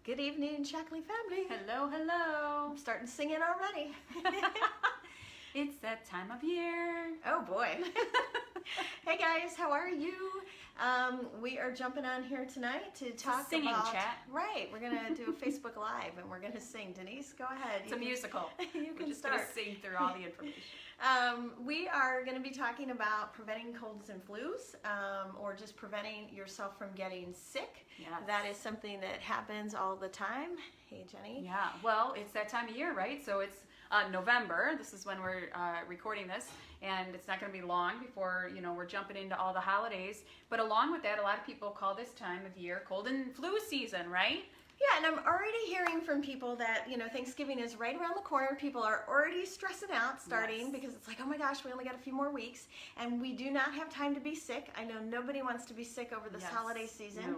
Good evening, Shackley family. Hello, hello. I'm starting singing already. It's that time of year. Oh boy. Hey guys, how are you? We are jumping on here tonight to talk singing about chat. Right, we're gonna do a Facebook Live and we're gonna sing. Denise, go ahead. It's a musical. You We're can just start. gonna sing through all the information. We are going to be talking about preventing colds and flus, or just preventing yourself from getting sick. Yes. That is something that happens all the time. Hey, Jenny. Yeah, well, it's that time of year, right? So it's November. This is when we're recording this, and it's not going to be long before, we're jumping into all the holidays. But along with that, a lot of people call this time of year cold and flu season, right? Yeah, and I'm already hearing from people that, Thanksgiving is right around the corner. People are already stressing out starting because it's like, oh my gosh, we only got a few more weeks and we do not have time to be sick. I know nobody wants to be sick over this holiday season,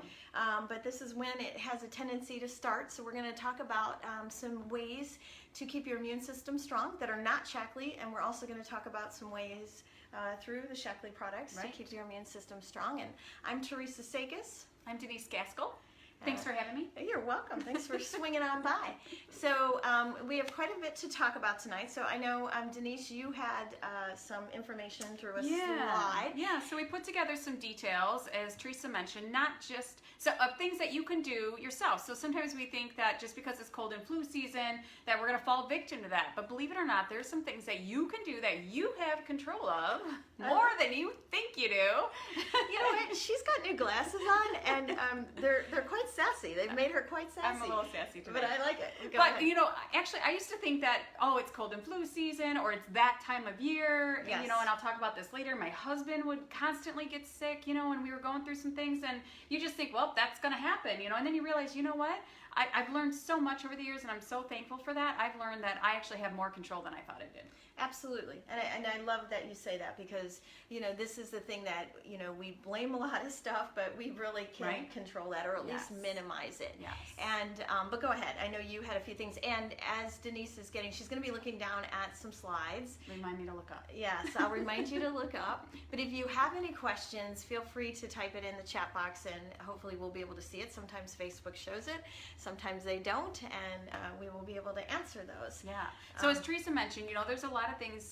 but this is when it has a tendency to start. So we're going to talk about some ways to keep your immune system strong that are not Shackley, and we're also going to talk about some ways through the Shackley products to keep your immune system strong. And I'm Teresa Sakis. I'm Denise Gaskell. Thanks for having me. You're welcome. Thanks for swinging on by. So we have quite a bit to talk about tonight. So I know, Denise, you had some information through a slide. Yeah, so we put together some details, as Teresa mentioned, not just of things that you can do yourself. So sometimes we think that just because it's cold and flu season that we're going to fall victim to that. But believe it or not, there's some things that you can do that you have control of more than you think you do. You know what? She's got new glasses on, and they're quite sassy. They've made her quite sassy. I'm a little sassy today. But I like it. Go but, ahead. Actually, I used to think that, it's cold and flu season, or it's that time of year, and I'll talk about this later. My husband would constantly get sick, when we were going through some things, and you just think, well, that's going to happen, and then you realize, you know what? I've learned so much over the years, and I'm so thankful for that. I've learned that I actually have more control than I thought I did. Absolutely. And I love that you say that because, this is the thing that, we blame a lot of stuff, but we really can control that, or at least minimize it. Yes. And, but go ahead. I know you had a few things. And as Denise is she's going to be looking down at some slides. Remind me to look up. Yes, I'll remind you to look up. But if you have any questions, feel free to type it in the chat box, and hopefully we'll be able to see it. Sometimes Facebook shows it. Sometimes they don't, and we will be able to answer those. Yeah. So as Teresa mentioned, there's a lot of things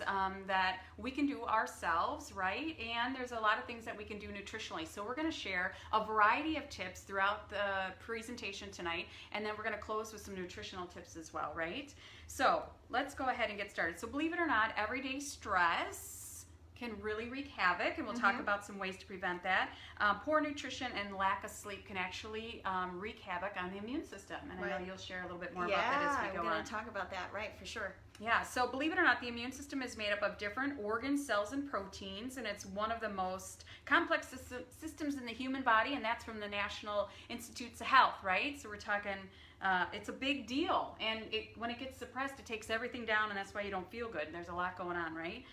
that we can do ourselves, right? And there's a lot of things that we can do nutritionally. So we're going to share a variety of tips throughout the presentation tonight, and then we're going to close with some nutritional tips as well, right? So let's go ahead and get started. So believe it or not, everyday stress can really wreak havoc, and we'll talk about some ways to prevent that. Poor nutrition and lack of sleep can actually wreak havoc on the immune system, and I know you'll share a little bit more about that as we go on. Yeah, we're going to talk about that, right, for sure. Yeah, so believe it or not, the immune system is made up of different organs, cells, and proteins, and it's one of the most complex systems in the human body, and that's from the National Institutes of Health, right? So we're talking, it's a big deal, and when it gets suppressed, it takes everything down, and that's why you don't feel good. There's a lot going on, right?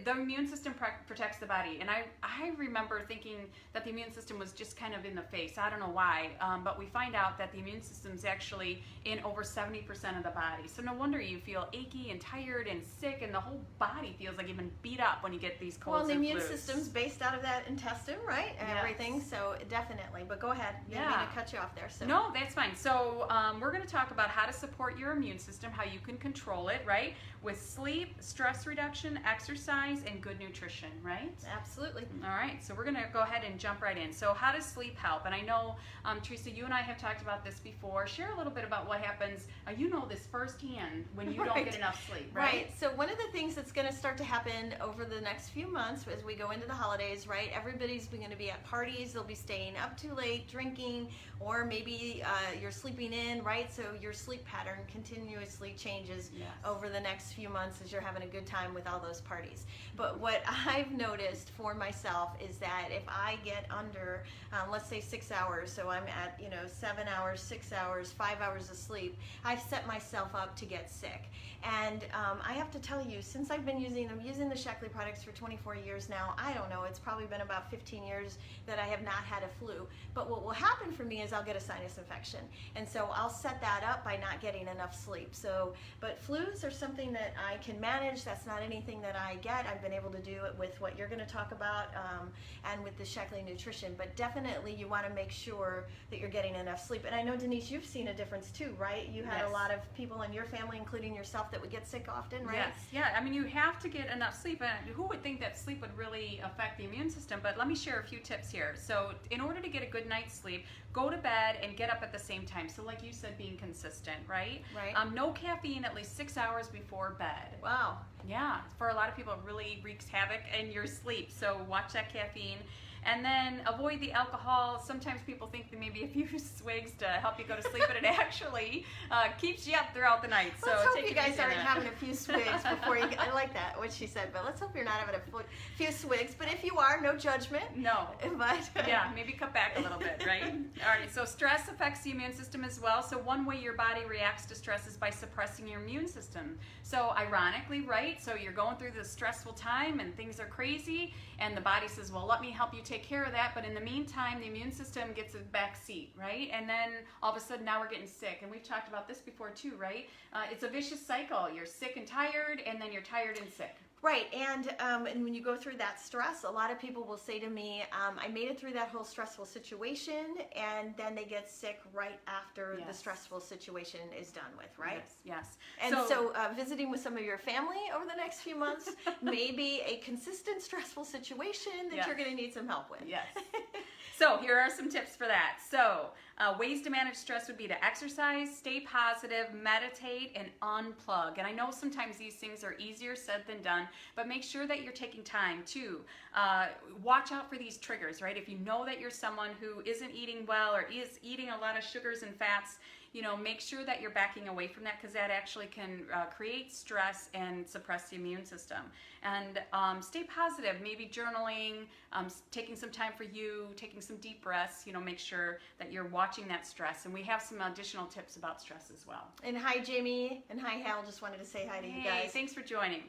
The immune system protects the body, and I remember thinking that the immune system was just kind of in the face. I don't know why, but we find out that the immune system is actually in over 70% of the body. So no wonder you feel achy and tired and sick, and the whole body feels like you've been beat up when you get these colds and flus. Well, the immune system's based out of that intestine, right, and everything, so definitely. But go ahead. I didn't mean to cut you off there. So. No, that's fine. So we're going to talk about how to support your immune system, how you can control it, right, with sleep, stress reduction, exercise, and good nutrition, right? Absolutely. All right, so we're going to go ahead and jump right in. So how does sleep help? And I know, Teresa, you and I have talked about this before. Share a little bit about what happens, this firsthand when you don't get enough sleep, right? Right. So one of the things that's going to start to happen over the next few months as we go into the holidays, right, everybody's going to be at parties. They'll be staying up too late, drinking, or maybe you're sleeping in, right? So your sleep pattern continuously changes over the next few months as you're having a good time with all those parties. But what I've noticed for myself is that if I get under, let's say 6 hours, so I'm at 7 hours, 6 hours, 5 hours of sleep, I've set myself up to get sick. And I have to tell you, since I've been using the Shackley products for 24 years now, I don't know, it's probably been about 15 years that I have not had a flu. But what will happen for me is I'll get a sinus infection. And so I'll set that up by not getting enough sleep. So, but flus are something that I can manage. That's not anything that I get. I've been able to do it with what you're going to talk about and with the Sheckley nutrition. But definitely you want to make sure that you're getting enough sleep. And I know, Denise, you've seen a difference too, right? You had Yes. a lot of people in your family, including yourself, that would get sick often, right? Yes, yeah. I mean, you have to get enough sleep. And who would think that sleep would really affect the immune system? But let me share a few tips here. So in order to get a good night's sleep, go to bed and get up at the same time. So like you said, being consistent, right? Right. No caffeine at least 6 hours before bed. Wow. Yeah, for a lot of people, it really wreaks havoc in your sleep. So watch that caffeine. And then avoid the alcohol. Sometimes people think that maybe a few swigs to help you go to sleep, but it actually keeps you up throughout the night. So Let's hope take you it guys easy aren't on it. having a few swigs before you. I like that, what she said, but let's hope you're not having a few swigs. But if you are, no judgment. No. But Yeah, maybe cut back a little bit, right? All right, so stress affects the immune system as well. So one way your body reacts to stress is by suppressing your immune system. So ironically, right, so you're going through this stressful time and things are crazy, and the body says, well, let me help you take care of that. But in the meantime, the immune system gets a back seat, right? And then all of a sudden now we're getting sick. And we've talked about this before too, right? It's a vicious cycle. You're sick and tired, and then you're tired and sick. right, and when you go through that stress, a lot of people will say to me, I made it through that whole stressful situation, and then they get sick right after the Yes. stressful situation is done with, right? Yes. And so visiting with some of your family over the next few months may be a consistent stressful situation that Yes. you're going to need some help with. Yes. So here are some tips for that. So ways to manage stress would be to exercise, stay positive, meditate, and unplug. And I know sometimes these things are easier said than done, but make sure that you're taking time to watch out for these triggers, right? If you know that you're someone who isn't eating well or is eating a lot of sugars and fats, you know, make sure that you're backing away from that, because that actually can create stress and suppress the immune system. And stay positive, maybe journaling, taking some time for you, taking some deep breaths, you know, make sure that you're watching that stress. And we have some additional tips about stress as well. And hi, Jamie, and hi, Hal. Just wanted to say hi to you guys. Thanks for joining.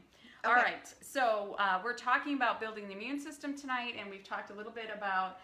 Okay. All right, so we're talking about building the immune system tonight, and we've talked a little bit about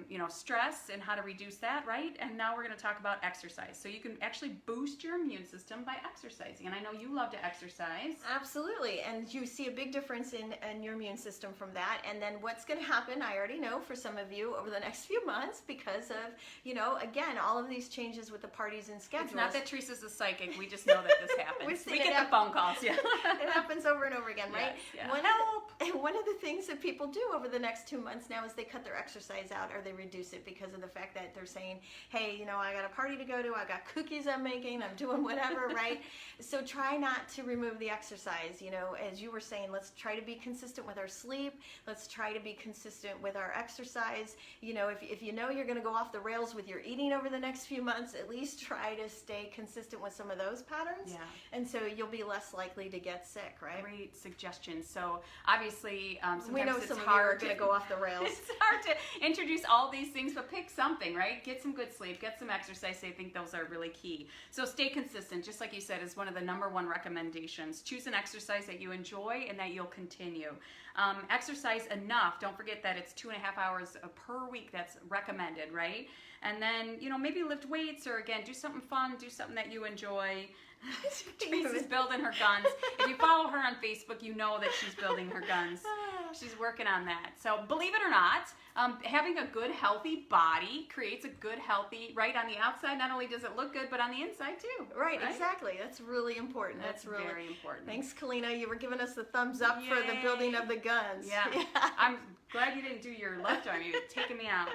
you know, stress and how to reduce that, right? And now we're going to talk about exercise. So you can actually boost your immune system by exercising. And I know you love to exercise. Absolutely, and you see a big difference in your immune system from that. And then what's going to happen, I already know for some of you over the next few months, because of, you know, again, all of these changes with the parties and schedules. It's not that Teresa's a psychic. We just know that this happens. We've We seen get it the phone calls. Yeah. It happens over and over again, right? Yes, yeah. One of the things that people do over the next 2 months now is they cut their exercise out, or they reduce it, because of the fact that they're saying, hey, you know, I got a party to go to, I got cookies I'm making, I'm doing whatever, right? So try not to remove the exercise. You know, as you were saying, let's try to be consistent with our sleep. Let's try to be consistent with our exercise. You know, if you know you're going to go off the rails with your eating over the next few months, at least try to stay consistent with some of those patterns. Yeah. And so you'll be less likely to get sick, right? Great suggestions. So obviously, sometimes We know it's some of you hard are going to go off the rails. It's hard to introduce all these things, but pick something, right? Get some good sleep, get some exercise. I think those are really key. So stay consistent, just like you said, is one of the #1 recommendations. Choose an exercise that you enjoy and that you'll continue. Exercise enough. Don't forget that it's 2.5 hours per week that's recommended, right? And then, you know, maybe lift weights, or again, do something fun, do something that you enjoy. Teresa's building her guns. If you follow her on Facebook, you know that she's building her guns. She's working on that. So believe it or not, having a good, healthy body creates a good, healthy, right, on the outside. Not only does it look good, but on the inside too. Right, exactly. That's really important. That's really very important. Thanks, Kalina. You were giving us the thumbs up for the Yay. building of the guns. Yeah. I'm glad you didn't do your left arm. You're taking me out.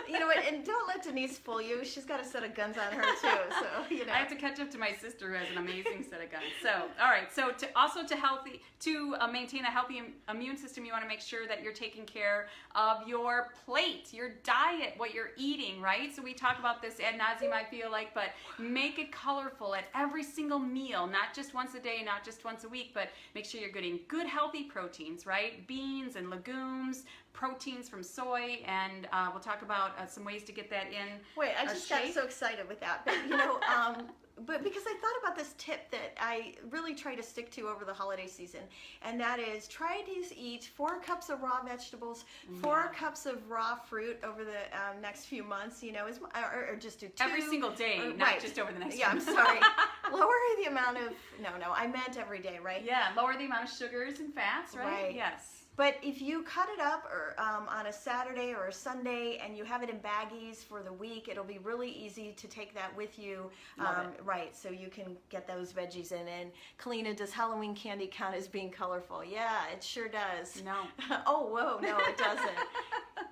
You know what? And don't let Denise fool you. She's got a set of guns on her too. So you know. I have to catch up to my sister, who has an amazing set of guns. So, all right. So, to maintain a healthy immune system, you want to make sure that you're taking care of your plate, your diet, what you're eating, right? So we talk about this ad nauseum, I feel like, but make it colorful at every single meal, not just once a day, not just once a week, but make sure you're getting good, healthy proteins, right? Beans and legumes legumes, proteins from soy, and we'll talk about some ways to get that in. Wait, I a just got shake. so excited with that. But but because I thought about this tip that I really try to stick to over the holiday season, and that is try to eat 4 cups of raw vegetables, 4 cups of raw fruit over the next few months. Or just do 2 Every single day, not just over the next. Yeah, I'm sorry. Lower the amount of I meant every day, right? Yeah, lower the amount of sugars and fats, right? Right. Yes. But if you cut it up or on a Saturday or a Sunday and you have it in baggies for the week, it'll be really easy to take that with you. Right, so you can get those veggies in. And Kalina, does Halloween candy count as being colorful? Yeah, it sure does. No. Oh, whoa, no, it doesn't.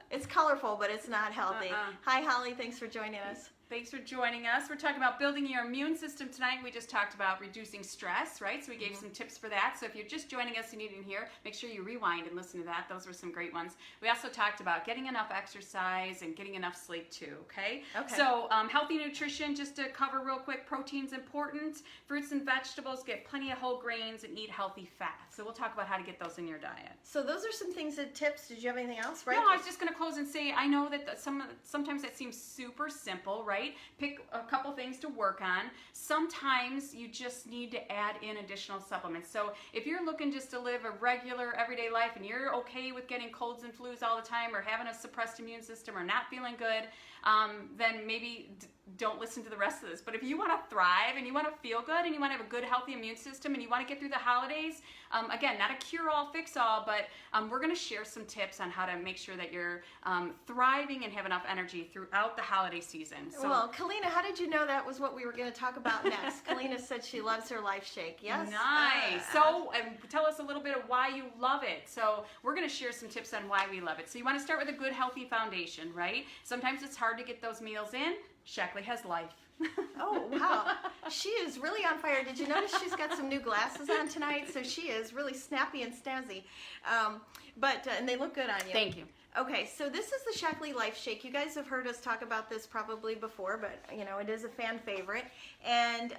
It's colorful, but it's not healthy. Hi, Holly, thanks for joining us. Thanks for joining us. We're talking about building your immune system tonight. We just talked about reducing stress, right? So we gave some tips for that. So if you're just joining us and you didn't hear, make sure you rewind and listen to that. Those were some great ones. We also talked about getting enough exercise and getting enough sleep too, okay? Okay. So healthy nutrition, just to cover real quick, protein's important. Fruits and vegetables, get plenty of whole grains, and eat healthy fats. So we'll talk about how to get those in your diet. So those are some things that tips. Did you have anything else? Right? No, I was just going to close and say, I know that sometimes that seems super simple, right? Pick a couple things to work on. Sometimes you just need to add in additional supplements. So if you're looking just to live a regular everyday life and you're okay with getting colds and flus all the time or having a suppressed immune system or not feeling good, then maybe don't listen to the rest of this. But if you want to thrive and you want to feel good and you want to have a good, healthy immune system and you want to get through the holidays, again, not a cure-all, fix-all, but we're going to share some tips on how to make sure that you're thriving and have enough energy throughout the holiday season. So, well, Kalina, how did you know that was what we were going to talk about next? Kalina said she loves her Life Shake. Yes? Nice. So tell us a little bit of why you love it. So we're going to share some tips on why we love it. So you want to start with a good, healthy foundation, right? Sometimes it's hard to get those meals in. Shackley has life. Oh, wow. She is really on fire. Did you notice she's got some new glasses on tonight? So she is really snappy and snazzy. And they look good on you. Thank you. Okay, so this is the Shackley Life Shake. You guys have heard us talk about this probably before, but it is a fan favorite. And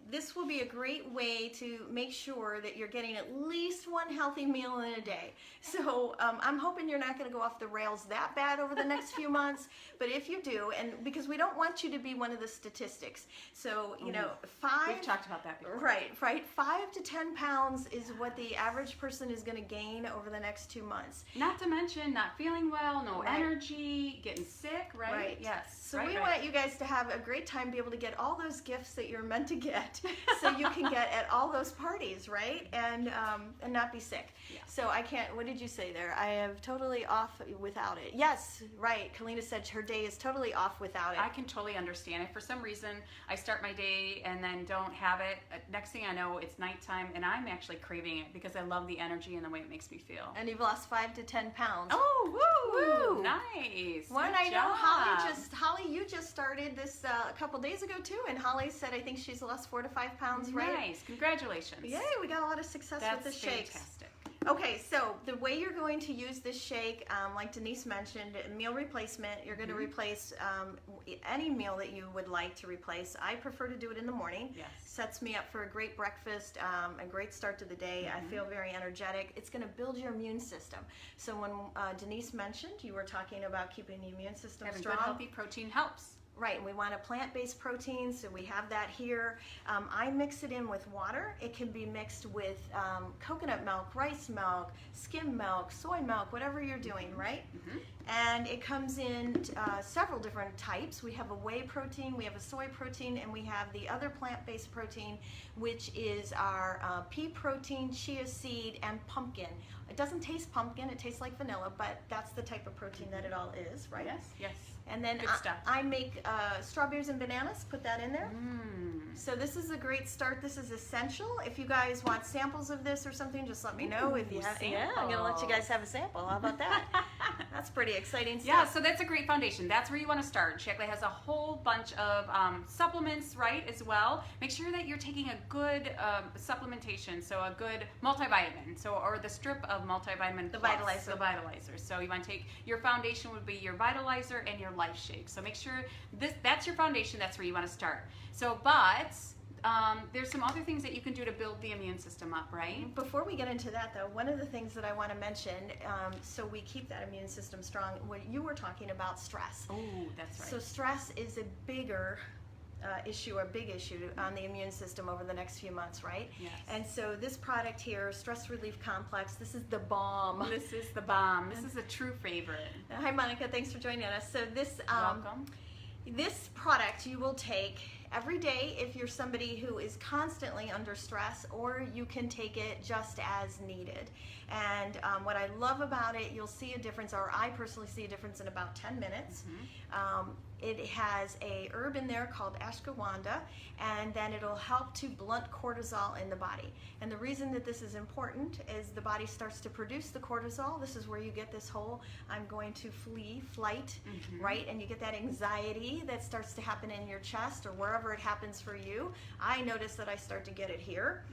this will be a great way to make sure that you're getting at least one healthy meal in a day. So I'm hoping you're not going to go off the rails that bad over the next few months, but if you do, and because we don't want you to be one of the statistics. So, we've talked about that before. Right. 5 to 10 pounds is what the average person is going to gain over the next 2 months. Not to mention not feeling well, no Right. energy, getting sick, right? Right. Yes. So we want you guys to have a great time, be able to get all those gifts that you're meant to get, so you can get at all those parties, right? And not be sick. Yeah. So I can't. What did you say there? I am totally off without it. Yes, right. Kalina said her day is totally off without it. I can totally understand. If for some reason I start my day and then don't have it, next thing I know, it's nighttime and I'm actually craving it because I love the energy and the way it makes me feel. And you've lost 5 to 10 pounds. Oh, woo! Woo! Nice. One, Good I know job. Holly, you just started this a couple days ago too, and Holly said I think she's lost 4 to 5 pounds, right? Nice. Congratulations. Yay, we got a lot of success with the shakes. Fantastic. Okay, so the way you're going to use this shake, like Denise mentioned, meal replacement, you're going to replace any meal that you would like to replace. I prefer to do it in the morning. Yes. Sets me up for a great breakfast, a great start to the day. I feel very energetic. It's going to build your immune system. So when Denise mentioned, you were talking about keeping the immune system Having strong. good, healthy protein helps. Right, and we want a plant-based protein, so we have that here. I mix it in with water. It can be mixed with coconut milk, rice milk, skim milk, soy milk, whatever you're doing, right? And it comes in several different types. We have a whey protein, we have a soy protein, and we have the other plant-based protein, which is our pea protein, chia seed, and pumpkin. It doesn't taste pumpkin, it tastes like vanilla, but that's the type of protein that it all is, right? Yes. Yes. And then Good stuff. I make strawberries and bananas, put that in there. So this is a great start. This is essential. If you guys want samples of this or something, just let me know. If you have, yeah, I'm gonna let you guys have a sample. How about that? That's pretty exciting stuff. Yeah, so that's a great foundation. That's where you want to start. Shackley has a whole bunch of supplements, right, as well. Make sure that you're taking a good supplementation, so a good multivitamin, or the strip of multivitamin. The plus, Vitalizer. The Vitalizer. So you want to take your foundation would be your Vitalizer and your Life Shake. So make sure that's your foundation. That's where you want to start. So, but there's some other things that you can do to build the immune system up, right? Before we get into that, though, one of the things that I want to mention, so we keep that immune system strong, what you were talking about, stress. Oh, that's right. So stress is a bigger issue, a big issue on the immune system over the next few months, right? Yes. And so this product here, Stress Relief Complex, this is the bomb. This is the bomb. This is a true favorite. Hi, Monica. Thanks for joining us. So this Welcome. this product you will take every day if you're somebody who is constantly under stress, or you can take it just as needed. And what I love about it, you'll see a difference, or I personally see a difference in about 10 minutes. It has a herb in there called ashwagandha, and then it'll help to blunt cortisol in the body. And the reason that this is important is the body starts to produce the cortisol. This is where you get this whole I'm going to flee, flight, right? And you get that anxiety that starts to happen in your chest or wherever it happens for you. I notice that I start to get it here.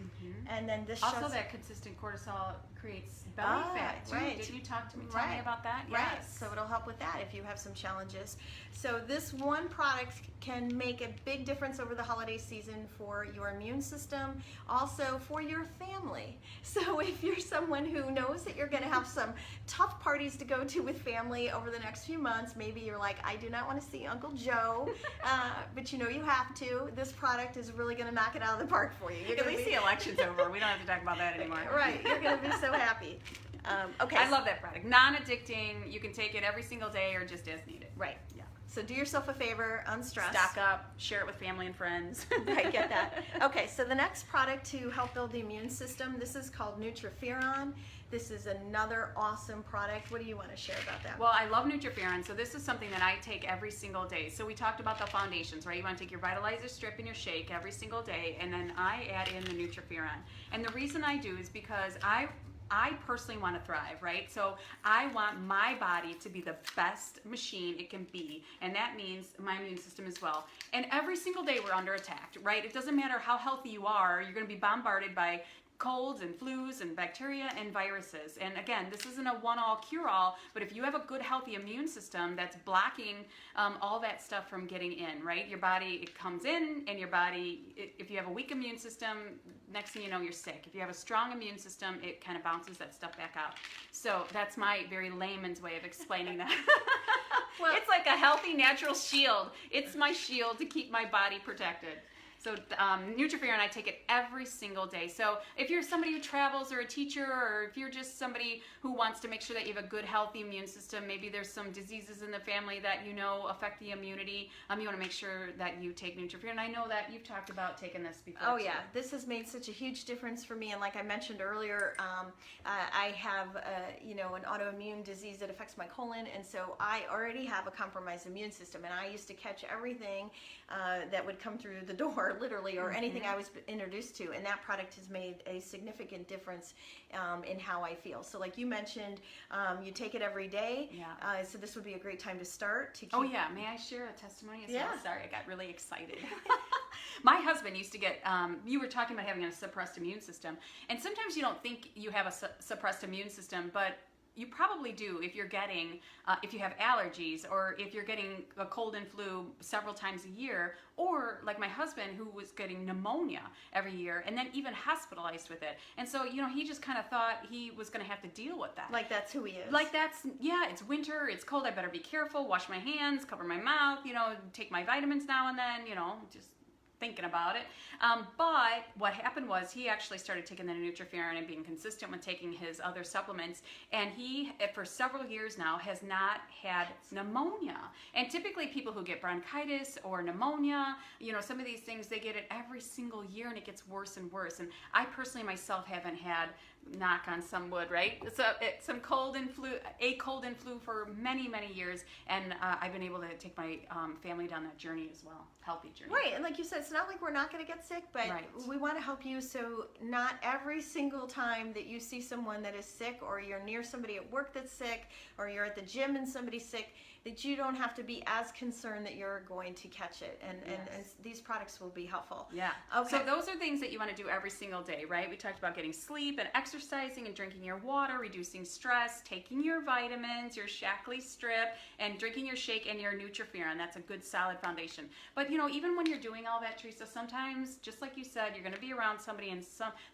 And then this Also, shuts... that consistent cortisol creates belly fat too. Right. Didn't you tell me about that? Right. Yes. So it'll help with that if you have some challenges. So this one product can make a big difference over the holiday season for your immune system, also for your family. So if you're someone who knows that you're going to have some tough parties to go to with family over the next few months, maybe you're like, I do not want to see Uncle Joe, but you know you have to. This product is really going to knock it out of the park for you. At least the election's over. We don't have to talk about that anymore. Right. You're going to be so happy. Okay. I love that product. Non-addicting. You can take it every single day or just as needed. Right. Yeah. So do yourself a favor, unstress. Stock up, share it with family and friends. Right, get that. Okay, so the next product to help build the immune system, this is called Nutriferon. This is another awesome product. What do you want to share about that? Well, I love Nutriferon, so this is something that I take every single day. So we talked about the foundations, right? You want to take your Vitalizer strip in your shake every single day, and then I add in the Nutriferon. And the reason I do is because I personally want to thrive, right? So I want my body to be the best machine it can be, and that means my immune system as well. And every single day we're under attack, right? It doesn't matter how healthy you are, you're going to be bombarded by colds and flus and bacteria and viruses. And again, this isn't a one-all cure-all, but if you have a good healthy immune system that's blocking all that stuff from getting in, right? Your body, it comes in, and your body, if you have a weak immune system, next thing you know, you're sick. If you have a strong immune system, it kind of bounces that stuff back out. So that's my very layman's way of explaining that. Well, it's like a healthy natural shield. It's my shield to keep my body protected. So Nutriferon, I take it every single day. So if you're somebody who travels, or a teacher, or if you're just somebody who wants to make sure that you have a good, healthy immune system, maybe there's some diseases in the family that you know affect the immunity, you want to make sure that you take Nutriferon. I know that you've talked about taking this before. Oh yeah, this has made such a huge difference for me. And like I mentioned earlier, I have an autoimmune disease that affects my colon, and so I already have a compromised immune system, and I used to catch everything that would come through the door, literally, or anything I was introduced to, and that product has made a significant difference in how I feel. So like you mentioned, you take it every day. Yeah. So this would be a great time to start. To keep... Oh yeah, may I share a testimony as well? Yeah. Sorry, I got really excited. My husband used to get, you were talking about having a suppressed immune system, and sometimes you don't think you have a suppressed immune system, but you probably do if you're getting, if you have allergies, or if you're getting a cold and flu several times a year, or like my husband who was getting pneumonia every year and then even hospitalized with it. And so, he just kind of thought he was going to have to deal with that. Like that's who he is. Like it's winter, it's cold, I better be careful, wash my hands, cover my mouth, take my vitamins now and then, just thinking about it. But what happened was he actually started taking the Nutriferon and being consistent with taking his other supplements, and he, for several years now, has not had pneumonia. And typically people who get bronchitis or pneumonia, some of these things, they get it every single year, and it gets worse and worse. And I personally myself haven't had, knock on some wood, right? So a cold and flu for many, many years, and I've been able to take my family down that journey as well, healthy journey. Right, and like you said, it's not like we're not going to get sick, but we want to help you so not every single time that you see someone that is sick, or you're near somebody at work that's sick, or you're at the gym and somebody's sick, that you don't have to be as concerned that you're going to catch it. And these products will be helpful. Yeah. Okay. So those are things that you want to do every single day, right? We talked about getting sleep and exercising and drinking your water, reducing stress, taking your vitamins, your Shaklee strip, and drinking your shake and your Nutriferon. That's a good solid foundation. But even when you're doing all that, Teresa, sometimes, just like you said, you're going to be around somebody and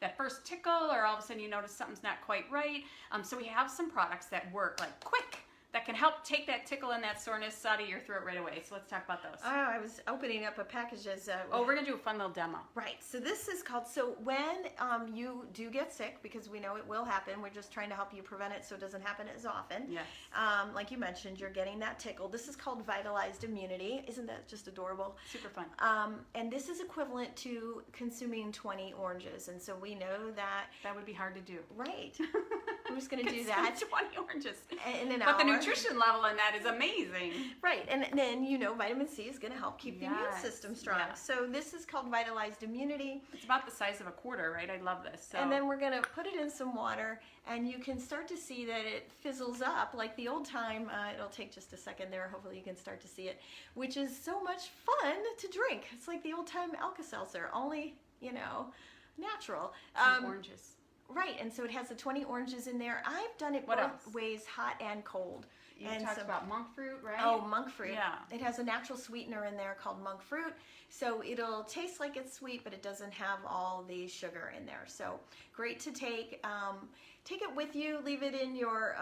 that first tickle, or all of a sudden you notice something's not quite right. So we have some products that work like quick, that can help take that tickle and that soreness out of your throat right away. So let's talk about those. Oh, I was opening up a package as we're going to do a fun little demo. Right. So this is called, so when you do get sick, because we know it will happen, we're just trying to help you prevent it so it doesn't happen as often. Yes. Like you mentioned, you're getting that tickle. This is called Vitalized Immunity. Isn't that just adorable? Super fun. And this is equivalent to consuming 20 oranges. And so we know that... That would be hard to do. Right. Who's going to do that? 20 oranges. In an hour. But the nutrition level in that is amazing. Right. And then, vitamin C is going to help keep the immune system strong. Yeah. So this is called Vitalized Immunity. It's about the size of a quarter, right? I love this. So. And then we're going to put it in some water, and you can start to see that it fizzles up like the old time. It'll take just a second there. Hopefully you can start to see it, which is so much fun to drink. It's like the old time Alka-Seltzer, only, natural. Oranges. Right, and so it has the 20 oranges in there. I've done it What both else? ways, hot and cold. You and talked about monk fruit, right? Oh, monk fruit. Yeah. It has a natural sweetener in there called monk fruit. So it'll taste like it's sweet, but it doesn't have all the sugar in there. So great to take. Take it with you, leave it in your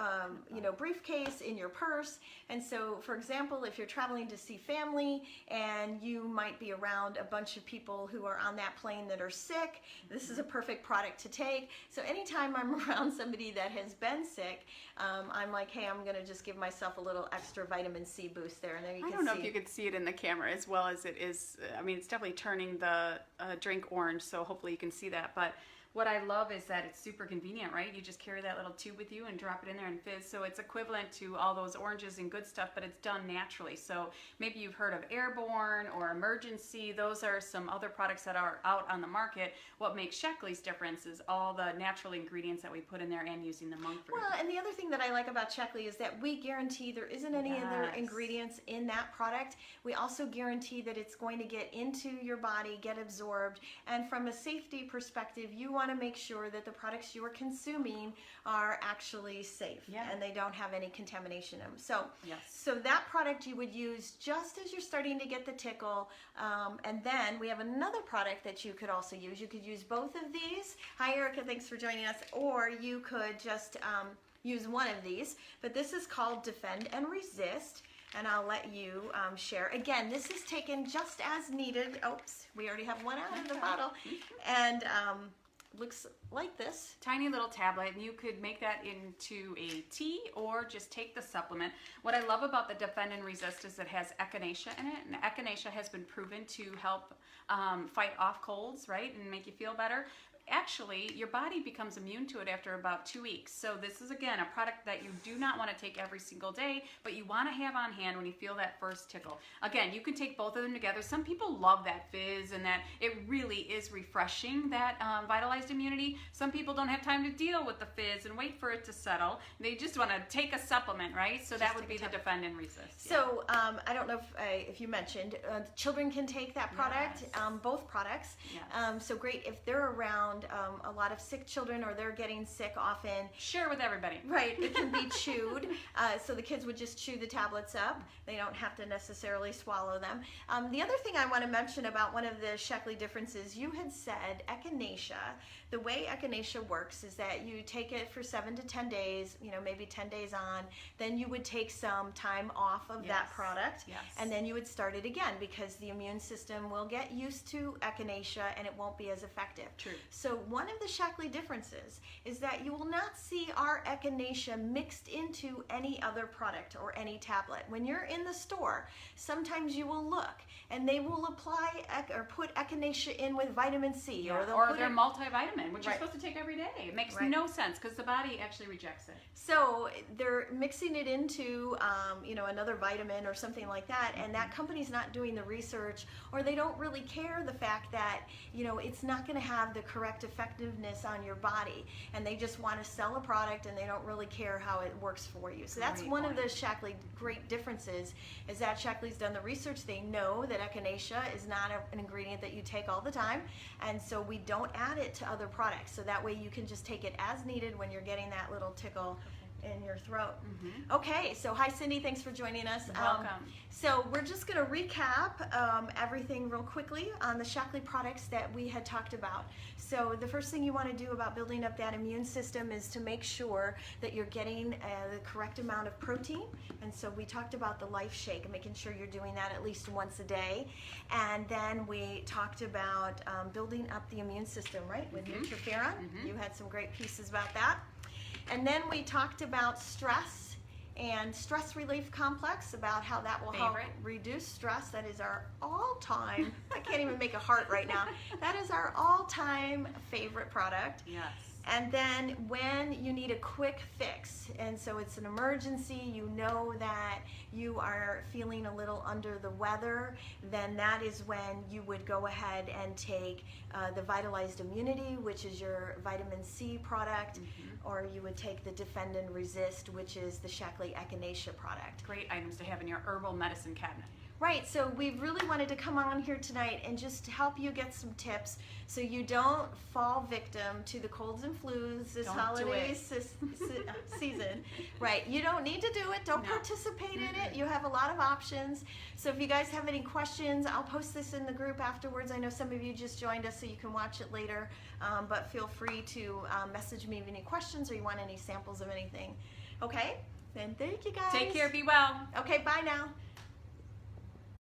briefcase, in your purse. And so, for example, if you're traveling to see family and you might be around a bunch of people who are on that plane that are sick, this is a perfect product to take. So anytime I'm around somebody that has been sick, I'm like, hey, I'm going to just give myself a little extra vitamin C boost there. And there you can see. I don't know if you could see it in the camera as well as it is. It's definitely turning the drink orange, so hopefully you can see that. But what I love is that it's super convenient, right? You just carry that little tube with you and drop it in there and fizz. So it's equivalent to all those oranges and good stuff, but it's done naturally. So maybe you've heard of Airborne or Emergency. Those are some other products that are out on the market. What makes Shaklee's difference is all the natural ingredients that we put in there and using the monk fruit. Well, and the other thing that I like about Shaklee is that we guarantee there isn't any other ingredients in that product. We also guarantee that it's going to get into your body, get absorbed, and from a safety perspective, you want to make sure that the products you are consuming are actually safe and they don't have any contamination in them. So, so that product you would use just as you're starting to get the tickle, and then we have another product that you could also use. You could use both of these. Hi, Erica, thanks for joining us. Or you could just use one of these, but this is called Defend and Resist. And I'll let you share. Again, this is taken just as needed. Oops, we already have one out of the bottle. And looks like this. Tiny little tablet, and you could make that into a tea or just take the supplement. What I love about the Defend and Resist is it has echinacea in it, and echinacea has been proven to help fight off colds, right, and make you feel better. Actually, your body becomes immune to it after about 2 weeks. So this is, again, a product that you do not want to take every single day, but you want to have on hand when you feel that first tickle. Again, you can take both of them together. Some people love that fizz and that it really is refreshing, that Vitalized Immunity. Some people don't have time to deal with the fizz and wait for it to settle. They just want to take a supplement, right? So that would be the Defend and Resist. So I don't know if you mentioned, children can take that product, both products. Yes. So great if they're around a lot of sick children or they're getting sick often. Share with everybody. Right, it can be chewed. So the kids would just chew the tablets up. They don't have to necessarily swallow them. The other thing I want to mention about one of the Shaklee differences, you had said echinacea. The way echinacea works is that you take it for 7 to 10 days, maybe 10 days on, then you would take some time off of that product, and then you would start it again because the immune system will get used to echinacea and it won't be as effective. True. So one of the Shaklee differences is that you will not see our echinacea mixed into any other product or any tablet. When you're in the store, sometimes you will look and they will apply or put echinacea in with vitamin C, or their multivitamin, which you're supposed to take every day. It makes no sense because the body actually rejects it. So they're mixing it into another vitamin or something like that, and that company's not doing the research, or they don't really care the fact that it's not going to have the correct direct effectiveness on your body, and they just want to sell a product and they don't really care how it works for you. So that's Great one of point. the Shaklee great differences, is that Shaklee's done the research. They know that echinacea is not an ingredient that you take all the time, and so we don't add it to other products. So that way you can just take it as needed when you're getting that little tickle in your throat. Okay, so hi Cindy, thanks for joining us. Welcome. So we're just going to recap everything real quickly on the Shaklee products that we had talked about. So the first thing you want to do about building up that immune system is to make sure that you're getting the correct amount of protein. And so we talked about the Life Shake and making sure you're doing that at least once a day. And then we talked about building up the immune system, right, with interferon. You had some great pieces about that. And then we talked about stress and stress relief complex, about how that will help reduce stress. That is our all-time, I can't even make a heart right now. That is our all-time favorite product. Yes. And then when you need a quick fix, and so it's an emergency, you know that you are feeling a little under the weather, then that is when you would go ahead and take the Vitalized Immunity, which is your vitamin C product, or you would take the Defend and Resist, which is the Shaklee Echinacea product. Great items to have in your herbal medicine cabinet. Right, so we really wanted to come on here tonight and just help you get some tips so you don't fall victim to the colds and flus this holiday season. Right, you don't need to do it. Don't participate in it. You have a lot of options. So if you guys have any questions, I'll post this in the group afterwards. I know some of you just joined us, so you can watch it later. But feel free to message me with any questions or you want any samples of anything. Okay, then thank you guys. Take care. Be well. Okay, bye now.